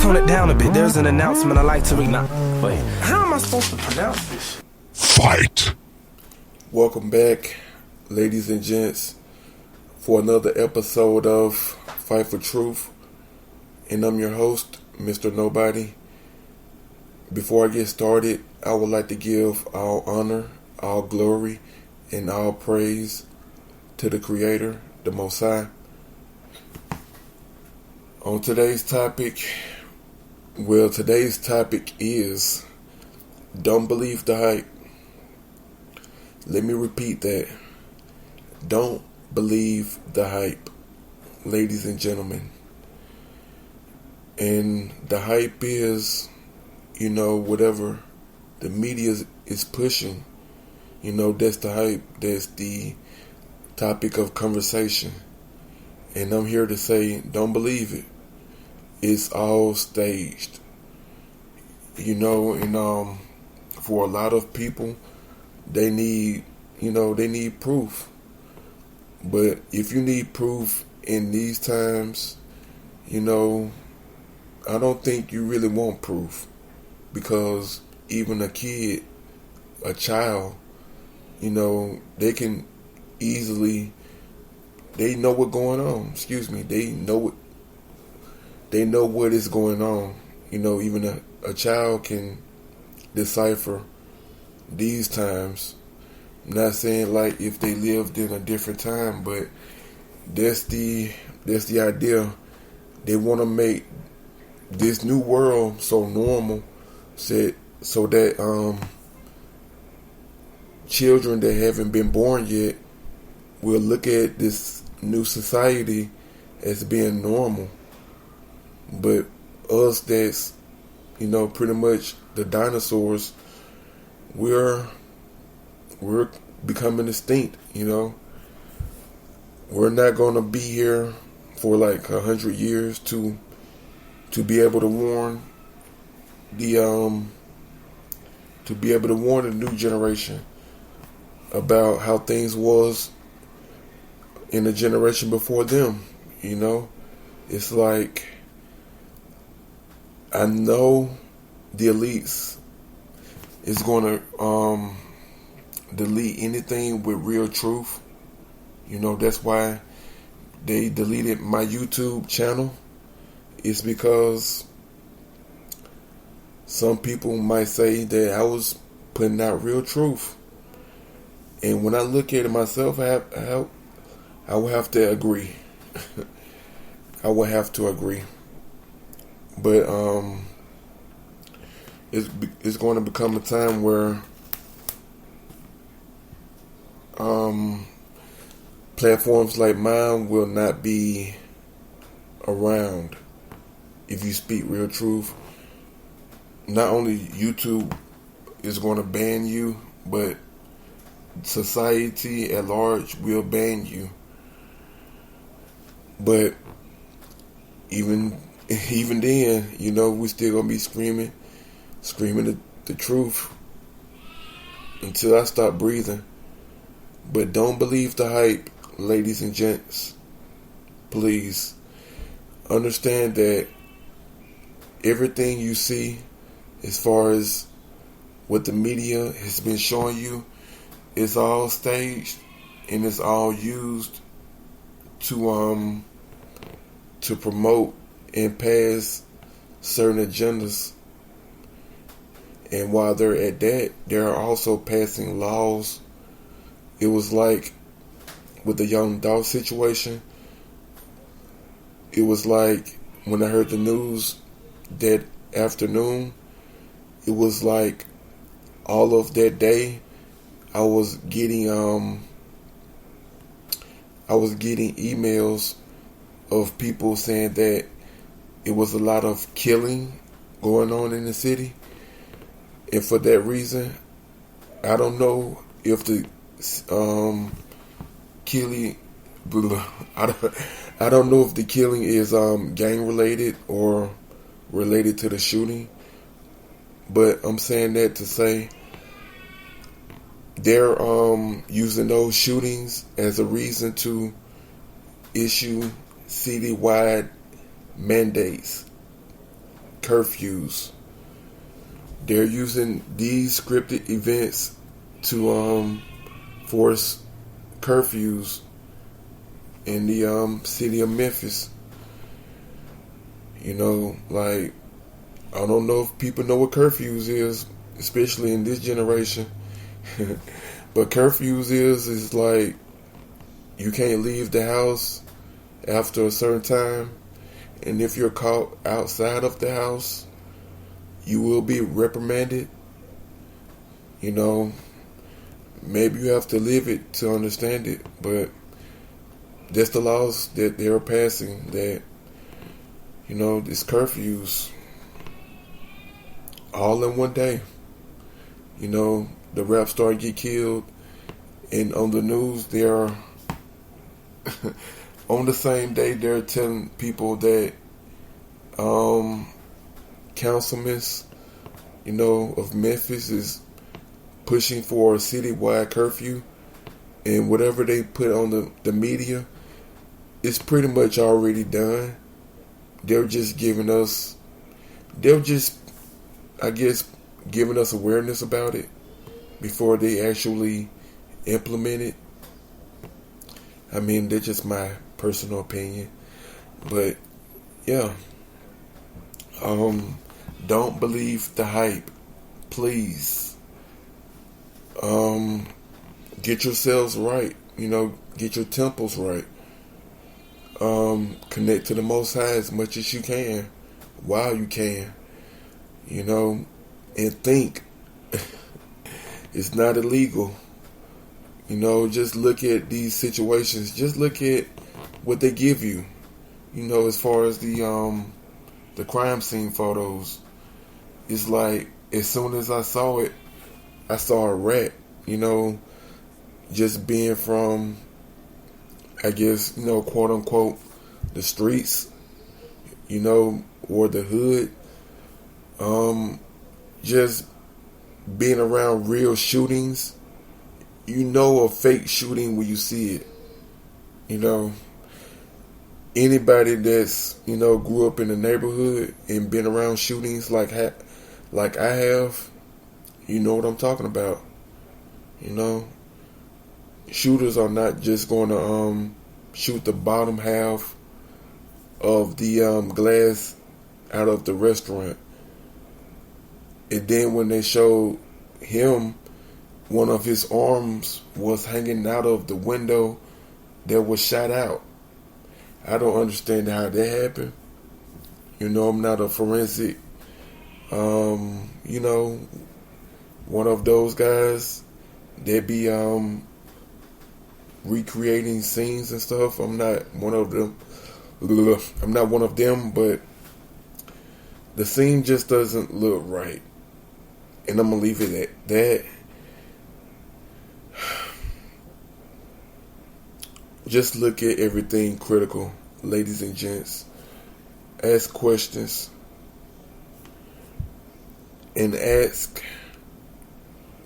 tone it down a bit. There's an announcement I like to read now. Wait, how am I supposed to pronounce this? Fight! Welcome back, ladies and gents, for another episode of Fight for Truth. And I'm your host, Mr. Nobody. Before I get started, I would like to give all honor, all glory, and all praise to the Creator, the Most High. On today's topic is don't believe the hype. Let me repeat that. Don't believe the hype, ladies and gentlemen. And the hype is, whatever the media is pushing, that's the hype. That's the topic of conversation. And I'm here to say, don't believe it. It's all staged. And for a lot of people, they need proof. But if you need proof in these times, I don't think you really want proof. Because even a child, they can easily, they know what's going on. They know what is going on. Even a child can decipher these times. I'm not saying like if they lived in a different time, but that's the idea. They want to make this new world so normal, so that children that haven't been born yet will look at this new society as being normal. But us that's, pretty much the dinosaurs, we're becoming extinct, We're not going to be here for like 100 years to be able to warn the new generation about how things was in the generation before them, It's like, I know the elites is going to delete anything with real truth. That's why they deleted my YouTube channel. It's because some people might say that I was putting out real truth. And when I look at it myself, I would have to agree. I would have to agree. But it's going to become a time where platforms like mine will not be around if you speak real truth. Not only YouTube is going to ban you, but society at large will ban you. But even then, we still gonna be screaming the truth until I stop breathing. But don't believe the hype, ladies and gents. Please understand that everything you see, as far as what the media has been showing you, is all staged and it's all used to promote and pass certain agendas. And while they're at that, they're also passing laws. It was like with the young dog situation. It was like when I heard the news that afternoon, it was like all of that day I was getting emails of people saying that it was a lot of killing going on in the city. And for that reason, I don't know if the killing, I don't know if the killing is gang related or related to the shooting. But I'm saying that to say they're using those shootings as a reason to issue citywide mandates, curfews. They're using these scripted events to force curfews in the city of Memphis. Like, I don't know if people know what curfews is, especially in this generation. But curfews is like you can't leave the house after a certain time, and if you're caught outside of the house, you will be reprimanded. Maybe you have to live it to understand it, but that's the laws that they are passing. That these curfews all in one day. The rap star get killed, and on the news they are on the same day they're telling people that councilmen of Memphis is pushing for a citywide curfew, and whatever they put on the media, it's pretty much already done. They're just I guess, giving us awareness about it before they actually implement it. I mean, that's just my personal opinion. But, yeah. Don't believe the hype. Please. Get yourselves right. Get your temples right. Connect to the Most High as much as you can, while you can. And think. It's not illegal. Just look at these situations. Just look at what they give you. As far as the crime scene photos. It's like, as soon as I saw it, I saw a rat, just being from, I guess, quote unquote, the streets, or the hood. Just being around real shootings. A fake shooting when you see it. Anybody that's, grew up in the neighborhood and been around shootings like I have, you know what I'm talking about. Shooters are not just going to shoot the bottom half of the glass out of the restaurant. And then when they showed him, one of his arms was hanging out of the window that was shot out. I don't understand how that happened. I'm not a forensic, one of those guys that be recreating scenes and stuff. I'm not one of them. But the scene just doesn't look right. And I'm going to leave it at that. Just look at everything critical, ladies and gents. Ask questions. And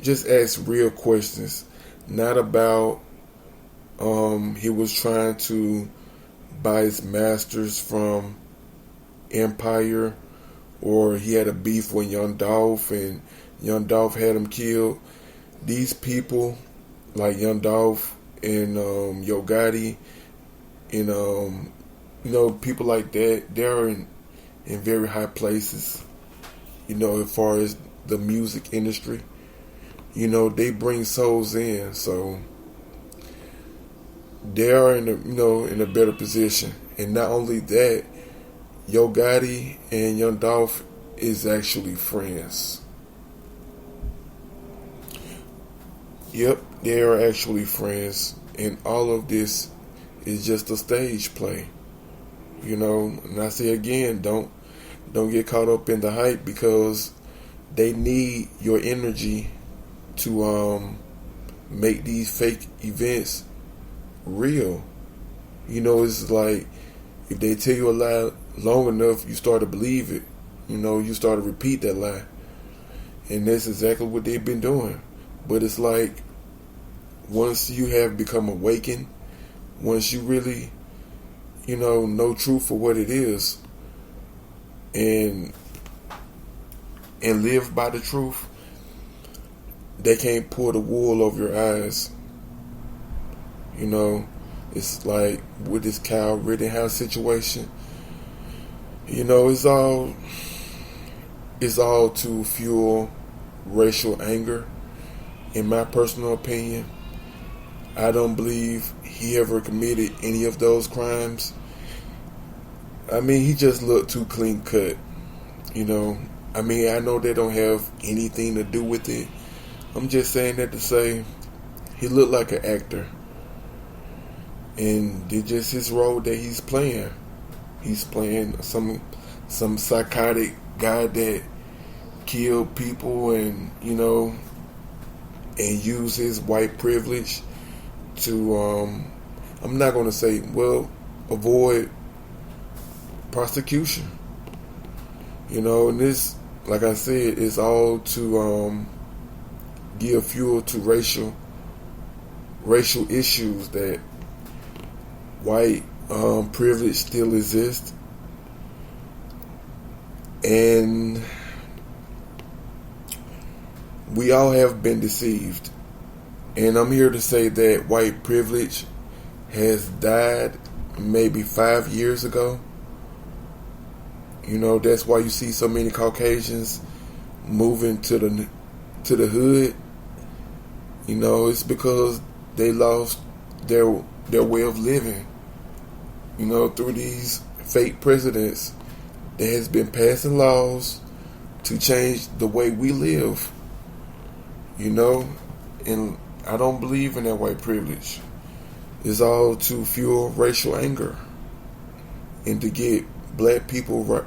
just ask real questions. Not about he was trying to buy his masters from Empire, or he had a beef with Young Dolph and Young Dolph had him killed. These people like Young Dolph and Yo Gotti and people like that, they're in very high places, as far as the music industry. They bring souls in, so they are in a better position. And not only that, Yo Gotti and Young Dolph is actually friends. Yep, they are actually friends, and all of this is just a stage play. And I say again, don't get caught up in the hype, because they need your energy to make these fake events real. It's like, if they tell you a lie long enough, you start to believe it. You start to repeat that lie. And that's exactly what they've been doing. But it's like, once you have become awakened, once you really, know truth for what it is, and and live by the truth, they can't pull the wool over your eyes. You know, it's like with this Kyle Rittenhouse situation. You know, it's all to fuel racial anger. In my personal opinion, I don't believe he ever committed any of those crimes. I mean, he just looked too clean cut. You know, I mean, I know they don't have anything to do with it. I'm just saying that to say he looked like an actor. And it's just his role that he's playing. He's playing some psychotic guy that killed people and, you know, and use his white privilege to, I'm not going to say, well, avoid prosecution. You know, and this, like I said, is all to give fuel to racial issues that white privilege still exists. And we all have been deceived. And I'm here to say that white privilege has died maybe 5 years ago. You know, that's why you see so many Caucasians moving to the hood. You know, it's because they lost their way of living. You know, through these fake presidents that has been passing laws to change the way we live. You know, and I don't believe in that white privilege. It's all to fuel racial anger and to get black people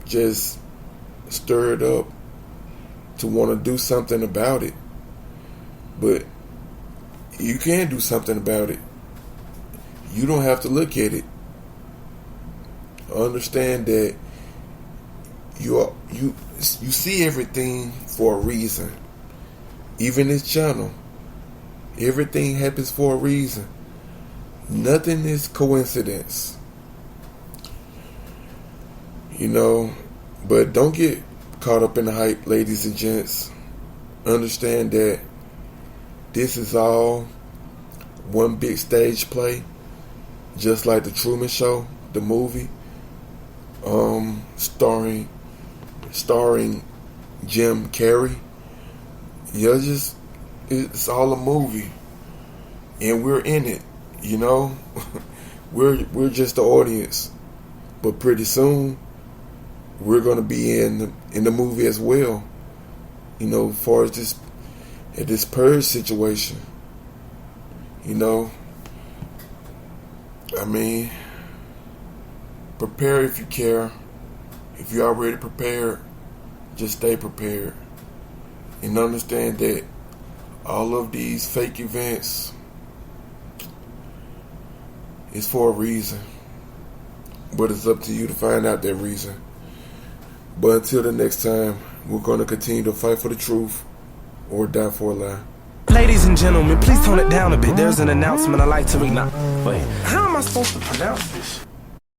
just stirred up to want to do something about it. But you can do something about it. You don't have to look at it. Understand that you see everything for a reason. Even this channel, everything happens for a reason. Nothing is coincidence. You know, but don't get caught up in the hype, ladies and gents. Understand that this is all one big stage play, just like the Truman Show, the movie, starring Jim Carrey. Yeah, it's all a movie, and we're in it. You know, we're just the audience, but pretty soon we're gonna be in the movie as well. You know, as far as this purge situation. You know, I mean, prepare if you care. If you're already prepared, just stay prepared. And understand that all of these fake events is for a reason. But it's up to you to find out that reason. But until the next time, we're going to continue to fight for the truth or die for a lie. Ladies and gentlemen, please tone it down a bit. There's an announcement I'd like to read now. Wait, how am I supposed to pronounce this?